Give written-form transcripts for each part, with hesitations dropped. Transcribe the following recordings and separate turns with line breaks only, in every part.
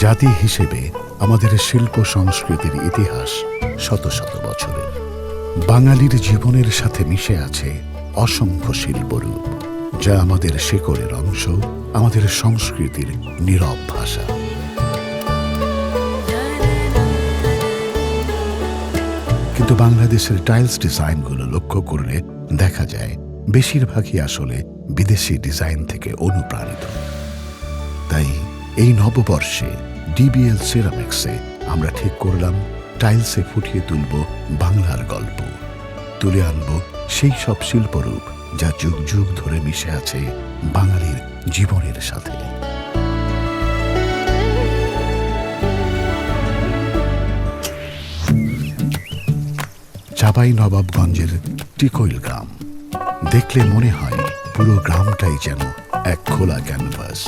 জাতি হিসেবে আমাদের শিল্প সংস্কৃতির ইতিহাস শত শত বছরের। বাঙালির জীবনের সাথে মিশে আছে অসংখ্য শিল্পরূপ, যা আমাদের শেকড়ের অংশ, আমাদের সংস্কৃতির নীরব ভাষা। কিন্তু বাংলাদেশের টাইলস ডিজাইনগুলো লক্ষ্য করলে দেখা যায় বেশিরভাগই আসলে বিদেশি ডিজাইন থেকে অনুপ্রাণিত। তাই এই নববর্ষে ডিবিএল সিরামিক্সে আমরা ঠিক করলাম টাইলসে ফুটিয়ে তুলব বাংলার গল্প, তুলে আনব সেই সব শিল্পরূপ যা যুগ যুগ ধরে মিশে আছে বাঙালির জীবনের সাথে। চাঁপাইনবাবগঞ্জের টিকইল গ্রাম দেখলে মনে হয় পুরো গ্রামটাই যেন এক খোলা ক্যানভাস,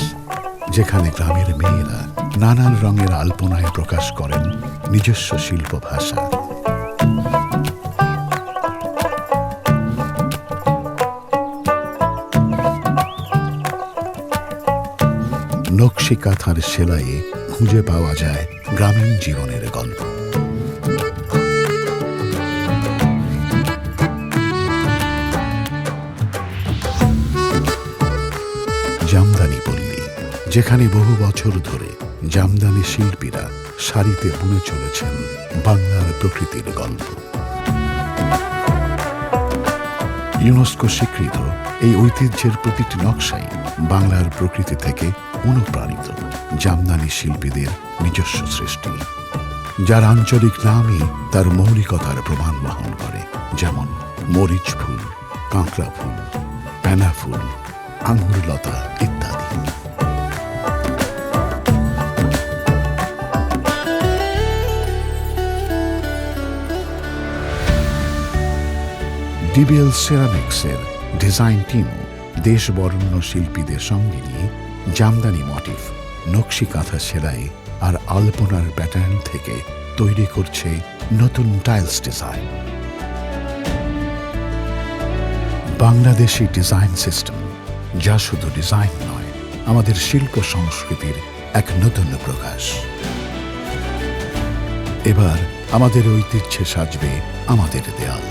যেখানে গ্রামের মেয়েরা নানান রঙের আলপনায় প্রকাশ করেন নিজস্ব শিল্প ভাষা। নকশি কাঁথার সেলাইয়ে খুঁজে পাওয়া যায় গ্রামীণ জীবনের গল্প। জামদানি পল্লী, যেখানে বহু বছর ধরে জামদানি শিল্পীরা শাড়িতে বুনে চলেছেন বাংলার প্রকৃতির গল্প। ইউনেস্কো স্বীকৃত এই ঐতিহ্যের প্রতিটি নকশাই বাংলার প্রকৃতি থেকে অনুপ্রাণিত জামদানি শিল্পীদের নিজস্ব সৃষ্টি, যার আঞ্চলিক নামই তার মৌলিকতার প্রমাণ বহন করে, যেমন মরিচ ফুল, কাঁকড়া ফুল, প্যানা ফুল, আঙুরলতা ইত্যাদি। ডিবিএল সিরামিক্সের ডিজাইন টিম দেশ বরেণ্য শিল্পীদের সঙ্গে নিয়ে জামদানি মোটিফ, নকশি কাঁথা সেলাই আর আলপনার প্যাটার্ন থেকে তৈরি করছে নতুন tiles design. Bangladeshi design system, যা শুধু ডিজাইন নয়, আমাদের শিল্প সংস্কৃতির এক নতুন প্রকাশ। এবার আমাদের ঐতিহ্যে সাজবে আমাদের দেয়াল।